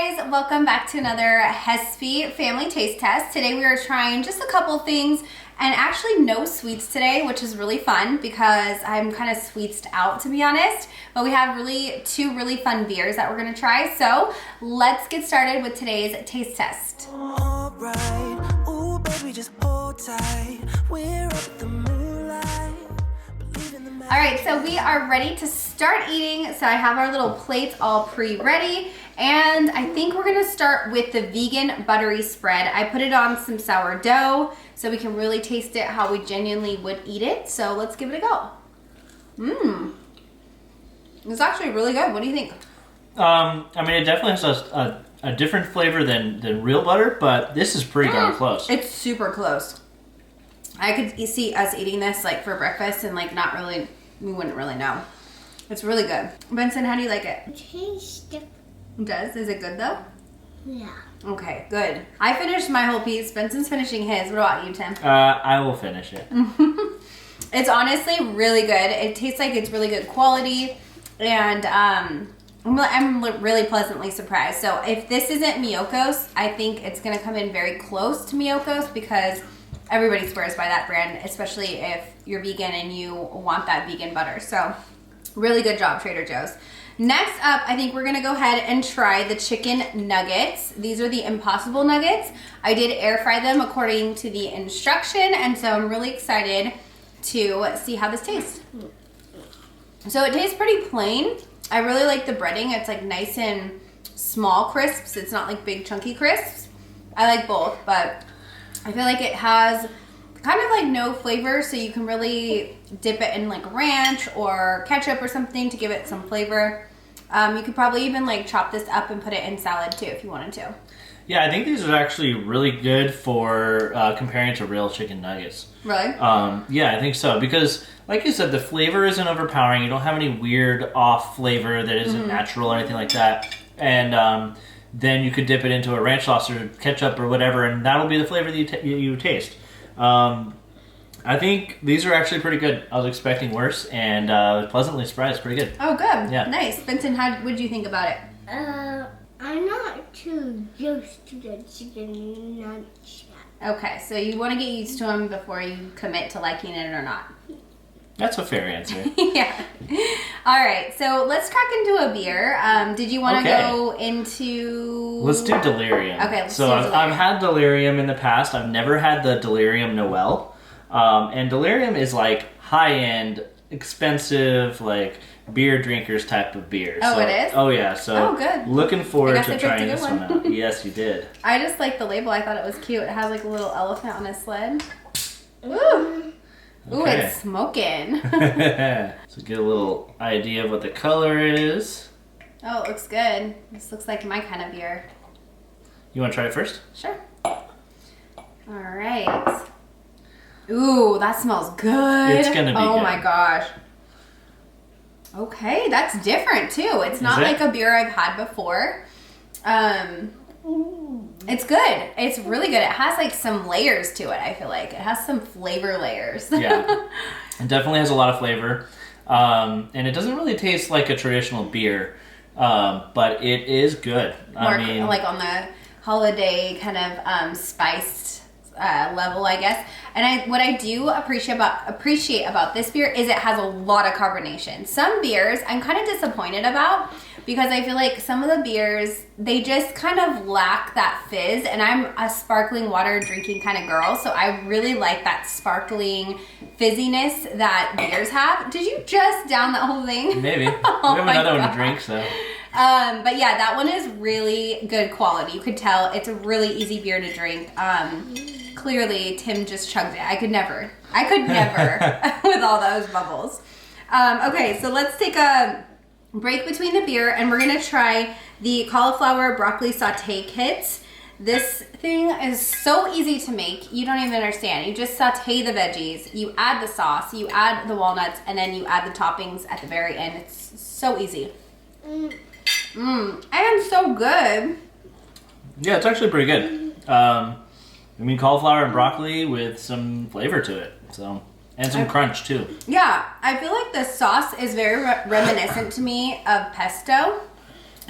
guys, welcome back to another Hespe family taste test. Today we are trying just a couple things and actually no sweets today, which is really fun because I'm kind of sweetsed out, to be honest. But we have two really fun beers that we're gonna try. So let's get started with today's taste test. All right. Ooh, baby, just hold tight. We're up at the moonlight. Believe in the magic. All right, so we are ready to start eating. So I have our little plates all pre-ready. And I think we're gonna start with the vegan buttery spread. I put it on some sourdough so we can really taste it how we genuinely would eat it. So let's give it a go. It's actually really good. What do you think? I mean, it definitely has a different flavor than real butter, but this is pretty darn close. It's super close. I could see us eating this like for breakfast and like not really, we wouldn't really know. It's really good. Benson, how do you like it? Taste it. It does? Is it good though? Yeah. Okay, good. I finished my whole piece. Benson's finishing his. What about you, Tim? I will finish it. It's honestly really good. It tastes like it's really good quality, and I'm really pleasantly surprised. So if this isn't Miyoko's, I think it's gonna come in very close to Miyoko's because everybody swears by that brand, especially if you're vegan and you want that vegan butter. So really good job, Trader Joe's. Next up, I think we're gonna go ahead and try the chicken nuggets. These are the Impossible nuggets. I did air fry them according to the instruction, and so I'm really excited to see how this tastes. So it tastes pretty plain. I really like the breading. It's like nice and small crisps. It's not like big chunky crisps. I like both, but I feel like it has kind of like no flavor, so you can really dip it in like ranch or ketchup or something to give it some flavor. You could probably even like chop this up and put it in salad too if you wanted to. Yeah, I think these are actually really good for comparing to real chicken nuggets. Really? Yeah, I think so. Because, like you said, the flavor isn't overpowering. You don't have any weird off flavor that isn't natural or anything like that. And then you could dip it into a ranch sauce or ketchup or whatever, and that'll be the flavor that you taste. I think these are actually pretty good. I was expecting worse, and pleasantly surprised. Pretty good. Oh, good. Yeah. Nice. Benson, what did you think about it? I'm not too used to the chicken nuggets yet. Okay, so you want to get used to them before you commit to liking it or not. That's a fair answer. Yeah. All right, so let's crack into a beer. Did you want to go into... Let's do Delirium. Okay, let's do So Delirium. I've had Delirium in the past. I've never had the Delirium Noel. And Delirium is like high-end, expensive, like beer drinkers type of beer. Oh, so, it is? Oh, yeah. So Oh, good. looking I forward guess I to picked a trying good this one one. out. Yes, you did. I just like the label. I thought it was cute. It has like a little elephant on a sled. Ooh. Ooh, Okay. it's smoking. So get a little idea of what the color is. Oh, it looks good. This looks like my kind of beer. You want to try it first? Sure. All right. Ooh, that smells good. It's gonna be Oh good. my gosh. Okay, that's different too. It's not it? like a beer I've had before. It's good. It's really good. It has like some layers to it, I feel like. It has some flavor layers. Yeah. It definitely has a lot of flavor. And it doesn't really taste like a traditional beer, but it is good. More like on the holiday kind of spiced level, I guess. And what I do appreciate about this beer is it has a lot of carbonation. Some beers I'm kind of disappointed about because I feel like some of the beers, they just kind of lack that fizz, and I'm a sparkling water drinking kind of girl, so I really like that sparkling fizziness that beers have. Did you just down that whole thing? Maybe. Oh we have my another one God. to drink, so. But yeah, that one is really good quality. You could tell it's a really easy beer to drink. Clearly, Tim just chugged it. I could never with all those bubbles. Okay, so let's take a break between the beer, and we're gonna try the cauliflower broccoli saute kits. This thing is so easy to make. You don't even understand. You just saute the veggies, you add the sauce, you add the walnuts, and then you add the toppings at the very end. It's so easy. And so good. Yeah, it's actually pretty good. I mean, cauliflower and broccoli with some flavor to it. So, and some crunch too. Yeah, I feel like the sauce is very reminiscent to me of pesto.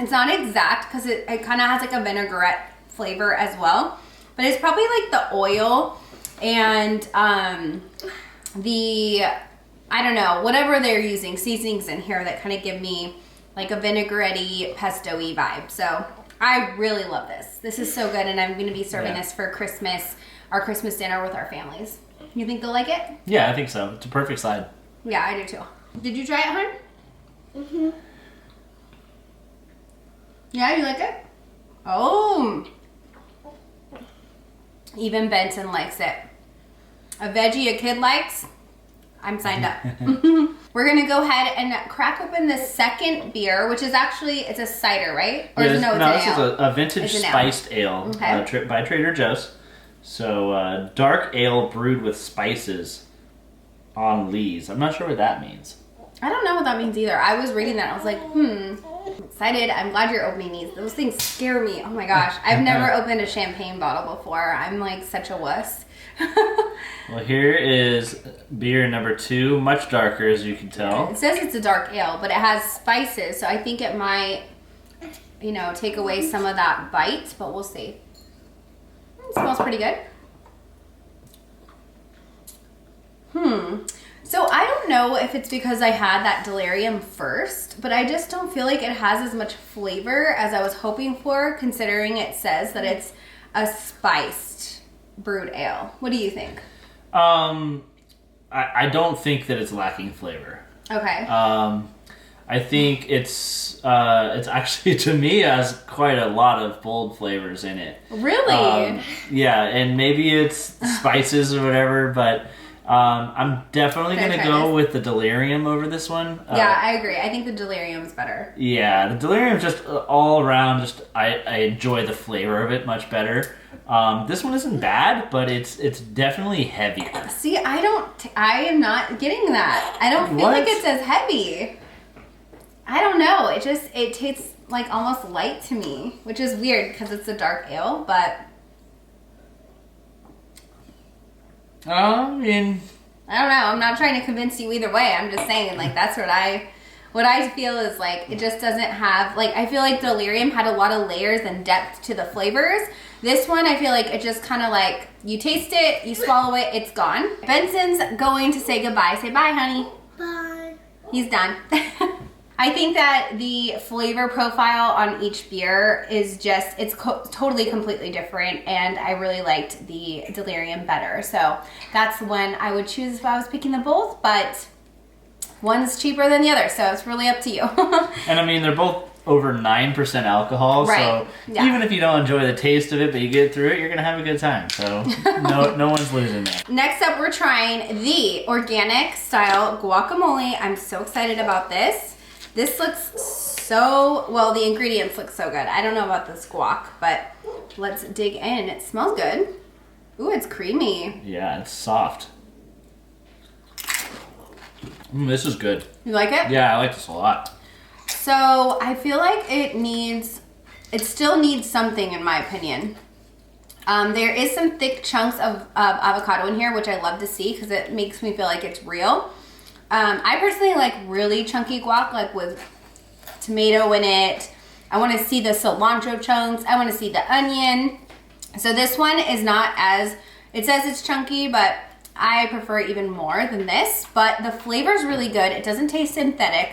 It's not exact because it kind of has like a vinaigrette flavor as well. But it's probably like the oil and the, I don't know, whatever they're using, seasonings in here that kind of give me like a vinaigrette-y, pesto-y vibe. So I really love this. This is so good, and I'm going to be serving this for Christmas, our Christmas dinner with our families. You think they'll like it? Yeah, I think so. It's a perfect side. Yeah, I do too. Did you try it, hon? Mm-hmm. Yeah, you like it? Oh. Even Benson likes it. A veggie a kid likes, I'm signed up. We're going to go ahead and crack open the second beer, which is actually, it's a cider, right? Or This no, it's an ale. is a vintage It's an ale. spiced ale Okay. by Trader Joe's. So, dark ale brewed with spices on lees. I'm not sure what that means. I don't know what that means either. I was reading that. I was like, I'm excited. I'm glad you're opening these. Those things scare me. Oh my gosh. I've never opened a champagne bottle before. I'm like such a wuss. Well, here is beer number 2, much darker as you can tell. It says it's a dark ale, but it has spices. So I think it might, you know, take away some of that bite, but we'll see. It smells pretty good. So I don't know if it's because I had that Delirium first, but I just don't feel like it has as much flavor as I was hoping for, considering it says that it's a spiced brewed ale. What do you think? I don't think that it's lacking flavor. Okay. I think it's actually, to me, has quite a lot of bold flavors in it. Really? Yeah, and maybe it's spices or whatever, but I'm definitely Can I going to try go this? with the Delirium over this one. Yeah, I agree. I think the Delirium's better. Yeah, the Delirium just all around, I enjoy the flavor of it much better. This one isn't bad, but it's definitely heavier. See, I am not getting that. I don't feel What? like it's as heavy. I don't know. It tastes like almost light to me, which is weird because it's a dark ale, but I mean, I don't know. I'm not trying to convince you either way. I'm just saying, like, that's what I feel is like, it just doesn't have, like, I feel like Delirium had a lot of layers and depth to the flavors. This one, I feel like it just kind of like, you taste it, you swallow it, it's gone. Benson's going to say goodbye. Say bye, honey. Bye. He's done. I think that the flavor profile on each beer is just, it's totally completely different, and I really liked the Delirium better. So that's the one I would choose if I was picking them both, but one's cheaper than the other, so it's really up to you. and I mean, they're both over 9% alcohol, Right, so yeah. even if you don't enjoy the taste of it, but you get through it, you're going to have a good time. So no one's losing there. Next up, we're trying the organic style guacamole. I'm so excited about this. This looks so, well, the ingredients look so good. I don't know about this guac, but let's dig in. It smells good. Ooh, it's creamy. Yeah, it's soft. This is good. You like it? Yeah, I like this a lot. So I feel like it still needs something in my opinion. There is some thick chunks of avocado in here, which I love to see because it makes me feel like it's real. I personally like really chunky guac, like with tomato in it. I want to see the cilantro chunks. I want to see the onion. So this one is not as, it says it's chunky, but I prefer it even more than this. But the flavor is really good. It doesn't taste synthetic.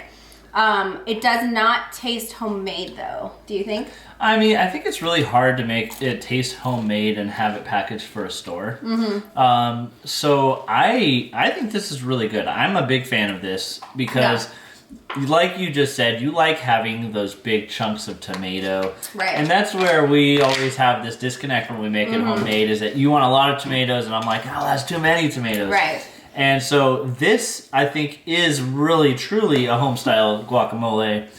It does not taste homemade though. Do you think? I mean, I think it's really hard to make it taste homemade and have it packaged for a store. So I think this is really good. I'm a big fan of this because, like you just said, you like having those big chunks of tomato. Right. And that's where we always have this disconnect when we make it homemade, is that you want a lot of tomatoes, and I'm like, oh, that's too many tomatoes. Right. And so this, I think, is really, truly a homestyle guacamole.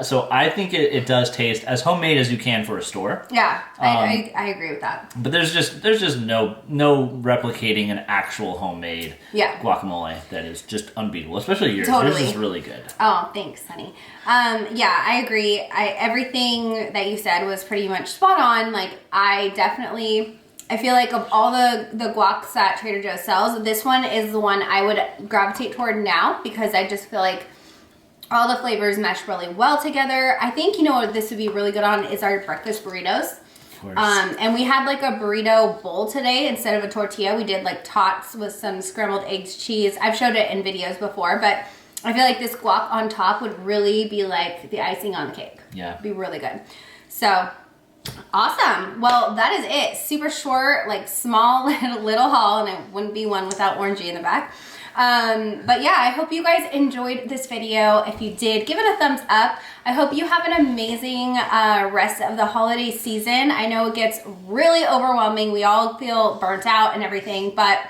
So I think it does taste as homemade as you can for a store. Yeah, I agree with that. But there's just no replicating an actual homemade guacamole that is just unbeatable, especially yours. Totally. Yours is really good. Oh, thanks, honey. Yeah, I agree. Everything that you said was pretty much spot on. Like, I feel like of all the guacs that Trader Joe's sells, this one is the one I would gravitate toward now because I just feel like All the flavors mesh really well together. I think, you know what this would be really good on is our breakfast burritos. Of course. And we had like a burrito bowl today instead of a tortilla. We did like tots with some scrambled eggs, cheese. I've showed it in videos before, but I feel like this guac on top would really be like the icing on the cake. Yeah. It'd be really good. So awesome. Well, that is it. Super short, like small little haul, and it wouldn't be one without Orangey in the back. But yeah, I hope you guys enjoyed this video. If you did, give it a thumbs up. I hope you have an amazing rest of the holiday season. I know it gets really overwhelming. We all feel burnt out and everything, but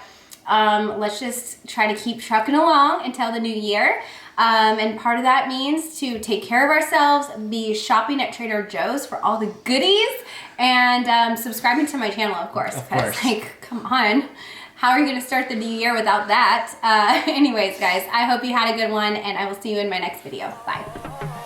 let's just try to keep trucking along until the new year. And part of that means to take care of ourselves, be shopping at Trader Joe's for all the goodies, and subscribing to my channel, of course. Of course. Like, come on. How are you going to start the new year without that? Anyways, guys, I hope you had a good one, and I will see you in my next video. Bye.